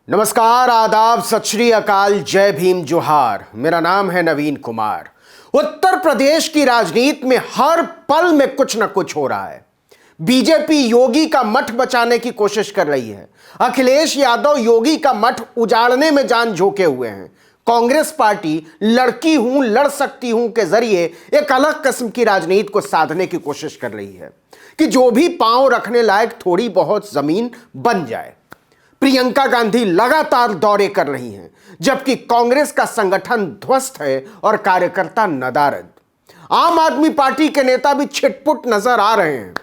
नमस्कार, आदाब, सत श्री अकाल, जय भीम, जोहार। मेरा नाम है नवीन कुमार। उत्तर प्रदेश की राजनीति में हर पल में कुछ न कुछ हो रहा है। बीजेपी योगी का मठ बचाने की कोशिश कर रही है। अखिलेश यादव योगी का मठ उजाड़ने में जान झोंके हुए हैं। कांग्रेस पार्टी लड़की हूं, लड़ सकती हूं के जरिए एक अलग किस्म की राजनीति को साधने की कोशिश कर रही है कि जो भी पांव रखने लायक थोड़ी बहुत जमीन बन जाए। प्रियंका गांधी लगातार दौरे कर रही हैं, जबकि कांग्रेस का संगठन ध्वस्त है और कार्यकर्ता नदारद। आम आदमी पार्टी के नेता भी छिटपुट नजर आ रहे हैं।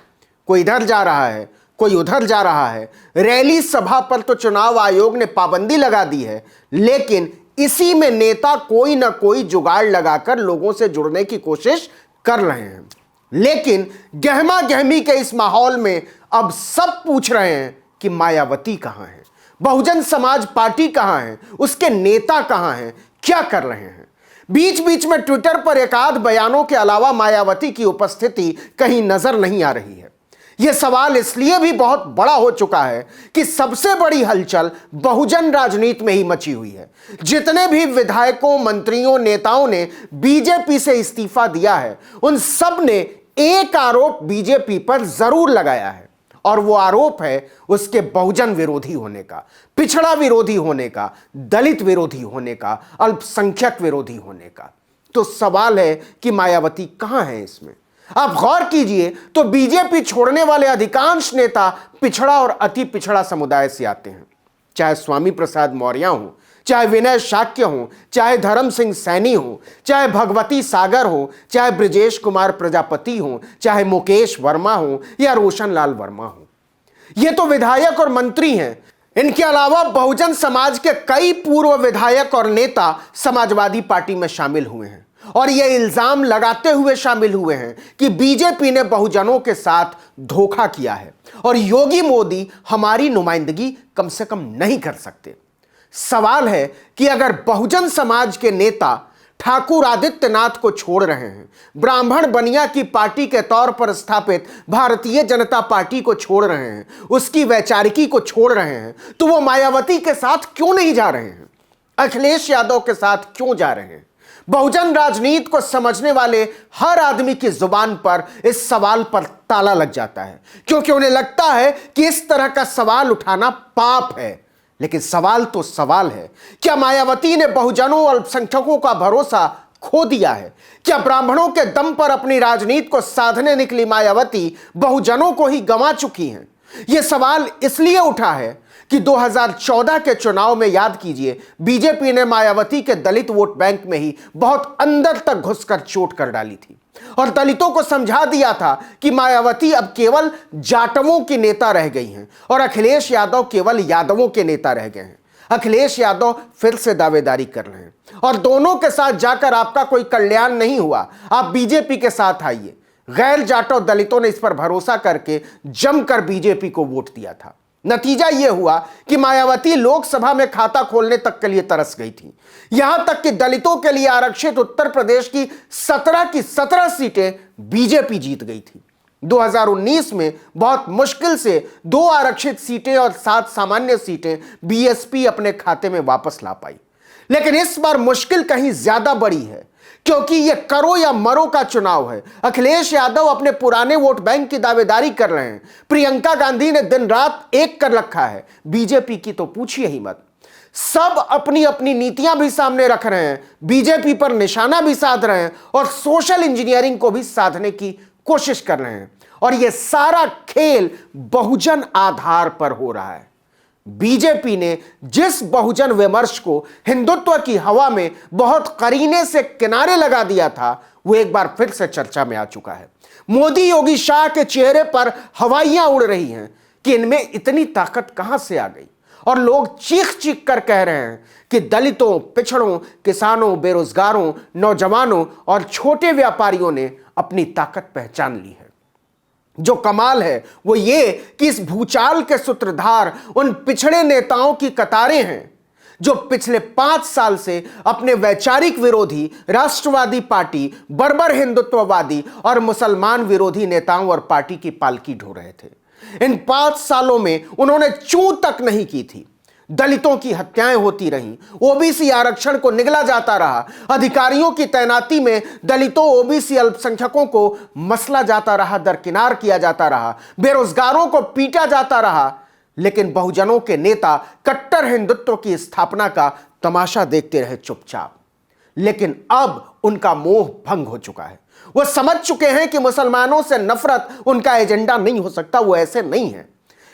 कोई इधर जा रहा है, कोई उधर जा रहा है। रैली सभा पर तो चुनाव आयोग ने पाबंदी लगा दी है, लेकिन इसी में नेता कोई ना कोई जुगाड़ लगाकर लोगों से जुड़ने की कोशिश कर रहे हैं। लेकिन गहमा गहमी के इस माहौल में अब सब पूछ रहे हैं कि मायावती कहां है, बहुजन समाज पार्टी कहां है, उसके नेता कहां हैं, क्या कर रहे हैं। बीच बीच में ट्विटर पर एकाध बयानों के अलावा मायावती की उपस्थिति कहीं नजर नहीं आ रही है। यह सवाल इसलिए भी बहुत बड़ा हो चुका है कि सबसे बड़ी हलचल बहुजन राजनीति में ही मची हुई है। जितने भी विधायकों, मंत्रियों, नेताओं ने बीजेपी से इस्तीफा दिया है, उन सब ने एक आरोप बीजेपी पर जरूर लगाया है, और वो आरोप है उसके बहुजन विरोधी होने का, पिछड़ा विरोधी होने का, दलित विरोधी होने का, अल्पसंख्यक विरोधी होने का। तो सवाल है कि मायावती कहां है इसमें। आप गौर कीजिए तो बीजेपी छोड़ने वाले अधिकांश नेता पिछड़ा और अति पिछड़ा समुदाय से आते हैं। चाहे स्वामी प्रसाद मौर्य हो, चाहे विनय शाक्य हो, चाहे धर्म सिंह सैनी हो, चाहे भगवती सागर हो, चाहे ब्रजेश कुमार प्रजापति हो, चाहे मुकेश वर्मा हो या रोशन लाल वर्मा हो। ये तो विधायक और मंत्री हैं। इनके अलावा बहुजन समाज के कई पूर्व विधायक और नेता समाजवादी पार्टी में शामिल हुए हैं और यह इल्जाम लगाते हुए शामिल हुए हैं कि बीजेपी ने बहुजनों के साथ धोखा किया है और योगी मोदी हमारी नुमाइंदगी कम से कम नहीं कर सकते। सवाल है कि अगर बहुजन समाज के नेता ठाकुर आदित्यनाथ को छोड़ रहे हैं, ब्राह्मण बनिया की पार्टी के तौर पर स्थापित भारतीय जनता पार्टी को छोड़ रहे हैं, उसकी वैचारिकी को छोड़ रहे हैं, तो वो मायावती के साथ क्यों नहीं जा रहे हैं, अखिलेश यादव के साथ क्यों जा रहे हैं। बहुजन राजनीति को समझने वाले हर आदमी की जुबान पर इस सवाल पर ताला लग जाता है, क्योंकि उन्हें लगता है कि इस तरह का सवाल उठाना पाप है। लेकिन सवाल तो सवाल है, क्या मायावती ने बहुजनों और अल्पसंख्यकों का भरोसा खो दिया है? क्या ब्राह्मणों के दम पर अपनी राजनीति को साधने निकली मायावती बहुजनों को ही गंवा चुकी हैं? यह सवाल इसलिए उठा है कि 2014 के चुनाव में, याद कीजिए, बीजेपी ने मायावती के दलित वोट बैंक में ही बहुत अंदर तक घुसकर चोट कर डाली थी और दलितों को समझा दिया था कि मायावती अब केवल जाटवों की नेता रह गई हैं और अखिलेश यादव केवल यादवों के नेता रह गए हैं। अखिलेश यादव फिर से दावेदारी कर रहे हैं और दोनों के साथ जाकर आपका कोई कल्याण नहीं हुआ, आप बीजेपी के साथ आइए। गैर जाटव दलितों ने इस पर भरोसा करके जमकर बीजेपी को वोट दिया था। नतीजा यह हुआ कि मायावती लोकसभा में खाता खोलने तक के लिए तरस गई थी। यहां तक कि दलितों के लिए आरक्षित उत्तर प्रदेश की 17 की 17 सीटें बीजेपी जीत गई थी। 2019 में बहुत मुश्किल से 2 आरक्षित सीटें और 7 सामान्य सीटें बीएसपी अपने खाते में वापस ला पाई। लेकिन इस बार मुश्किल कहीं ज्यादा बड़ी है, क्योंकि यह करो या मरो का चुनाव है। अखिलेश यादव अपने पुराने वोट बैंक की दावेदारी कर रहे हैं। प्रियंका गांधी ने दिन रात एक कर रखा है। बीजेपी की तो पूछिए ही मत। सब अपनी अपनी नीतियां भी सामने रख रहे हैं, बीजेपी पर निशाना भी साध रहे हैं और सोशल इंजीनियरिंग को भी साधने की कोशिश कर रहे हैं। और यह सारा खेल बहुजन आधार पर हो रहा है। बीजेपी ने जिस बहुजन विमर्श को हिंदुत्व की हवा में बहुत करीने से किनारे लगा दिया था, वो एक बार फिर से चर्चा में आ चुका है। मोदी योगी शाह के चेहरे पर हवाइयां उड़ रही हैं कि इनमें इतनी ताकत कहां से आ गई, और लोग चीख चीख कर कह रहे हैं कि दलितों, पिछड़ों, किसानों, बेरोजगारों, नौजवानों और छोटे व्यापारियों ने अपनी ताकत पहचान ली है। जो कमाल है वो ये कि इस भूचाल के सूत्रधार उन पिछड़े नेताओं की कतारें हैं जो पिछले 5 साल से अपने वैचारिक विरोधी, राष्ट्रवादी पार्टी, बर्बर हिंदुत्ववादी और मुसलमान विरोधी नेताओं और पार्टी की पालकी ढो रहे थे। इन 5 सालों में उन्होंने चूं तक नहीं की थी। दलितों की हत्याएं होती रहीं, ओबीसी आरक्षण को निगला जाता रहा, अधिकारियों की तैनाती में दलितों ओबीसी अल्पसंख्यकों को मसला जाता रहा, दरकिनार किया जाता रहा, बेरोजगारों को पीटा जाता रहा, लेकिन बहुजनों के नेता कट्टर हिंदुत्व की स्थापना का तमाशा देखते रहे चुपचाप। लेकिन अब उनका मोह भंग हो चुका है। वो समझ चुके हैं कि मुसलमानों से नफरत उनका एजेंडा नहीं हो सकता। वो ऐसे नहीं है।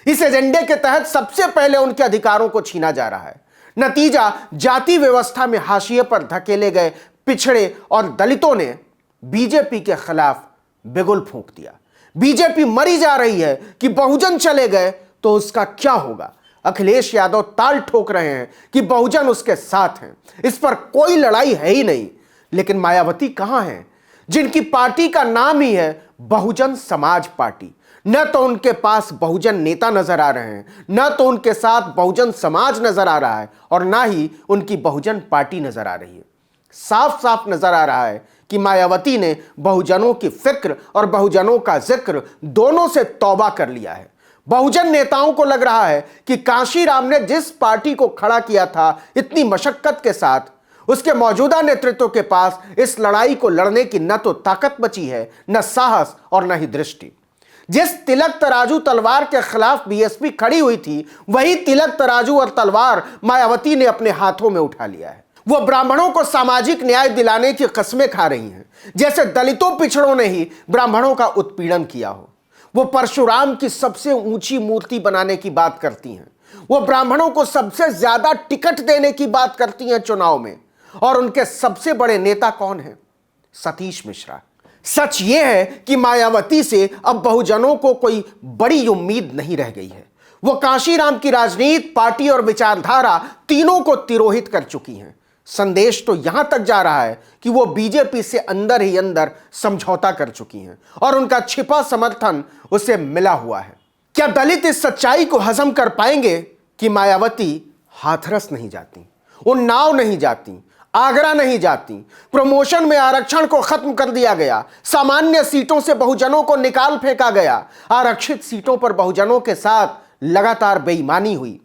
इस एजेंडे के तहत सबसे पहले उनके अधिकारों को छीना जा रहा है। नतीजा, जाति व्यवस्था में हाशिए पर धकेले गए पिछड़े और दलितों ने बीजेपी के खिलाफ बिगुल फूंक दिया। बीजेपी मरी जा रही है कि बहुजन चले गए तो उसका क्या होगा। अखिलेश यादव ताल ठोक रहे हैं कि बहुजन उसके साथ हैं, इस पर कोई लड़ाई है ही नहीं। लेकिन मायावती कहां हैं, जिनकी पार्टी का नाम ही है बहुजन समाज पार्टी? न तो उनके पास बहुजन नेता नजर आ रहे हैं, न तो उनके साथ बहुजन समाज नजर आ रहा है, और ना ही उनकी बहुजन पार्टी नजर आ रही है। साफ साफ नजर आ रहा है कि मायावती ने बहुजनों की फिक्र और बहुजनों का जिक्र दोनों से तौबा कर लिया है। बहुजन नेताओं को लग रहा है कि कांशीराम ने जिस पार्टी को खड़ा किया था इतनी मशक्कत के साथ, उसके मौजूदा नेतृत्व के पास इस लड़ाई को लड़ने की न तो ताकत बची है, न साहस और न ही दृष्टि। जिस तिलक तराजू तलवार के खिलाफ बीएसपी खड़ी हुई थी, वही तिलक तराजू और तलवार मायावती ने अपने हाथों में उठा लिया है। वो ब्राह्मणों को सामाजिक न्याय दिलाने की कस्में खा रही हैं, जैसे दलितों पिछड़ों ने ही ब्राह्मणों का उत्पीड़न किया हो। वो परशुराम की सबसे ऊंची मूर्ति बनाने की बात करती हैं। वो ब्राह्मणों को सबसे ज्यादा टिकट देने की बात करती हैं चुनाव में। और उनके सबसे बड़े नेता कौन हैं? सतीश मिश्रा। सच यह है कि मायावती से अब बहुजनों को कोई बड़ी उम्मीद नहीं रह गई है। वो कांशीराम की राजनीति, पार्टी और विचारधारा तीनों को तिरोहित कर चुकी हैं। संदेश तो यहां तक जा रहा है कि वो बीजेपी से अंदर ही अंदर समझौता कर चुकी हैं और उनका छिपा समर्थन उसे मिला हुआ है। क्या दलित इस सच्चाई को हजम कर पाएंगे कि मायावती हाथरस नहीं जाती, उन्नाव नहीं जाती, आगरा नहीं जाती, प्रमोशन में आरक्षण को खत्म कर दिया गया, सामान्य सीटों से बहुजनों को निकाल फेंका गया, आरक्षित सीटों पर बहुजनों के साथ लगातार बेईमानी हुई?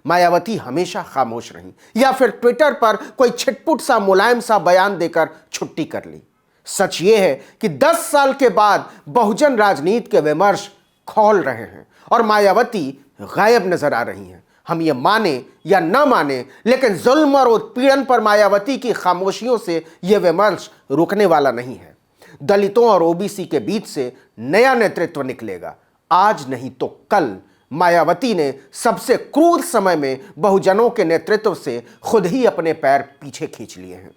मायावती हमेशा खामोश रही या फिर ट्विटर पर कोई छिटपुट सा मुलायम सा बयान देकर छुट्टी कर ली? सच ये है कि 10 साल के बाद बहुजन राजनीति के विमर्श खौल रहे हैं और मायावती गायब नजर आ रही हैं। हम ये माने या ना माने, लेकिन जुल्म और उत्पीड़न पर मायावती की खामोशियों से यह विमर्श रुकने वाला नहीं है। दलितों और ओबीसी के बीच से नया नेतृत्व निकलेगा। आज नहीं तो कल मायावती ने सबसे क्रूर समय में बहुजनों के नेतृत्व से खुद ही अपने पैर पीछे खींच लिए हैं।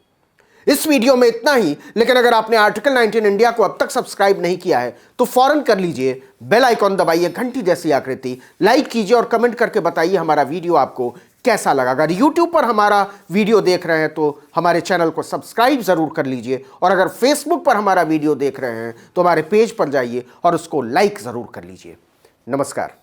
इस वीडियो में इतना ही, लेकिन अगर आपने आर्टिकल 19 इंडिया को अब तक सब्सक्राइब नहीं किया है तो फौरन कर लीजिए, बेल आइकॉन दबाइए, घंटी जैसी आकृति, लाइक कीजिए और कमेंट करके बताइए हमारा वीडियो आपको कैसा लगा। अगर यूट्यूब पर हमारा वीडियो देख रहे हैं तो हमारे चैनल को सब्सक्राइब जरूर कर लीजिए, और अगर फेसबुक पर हमारा वीडियो देख रहे हैं तो हमारे पेज पर जाइए और उसको लाइक जरूर कर लीजिए। नमस्कार।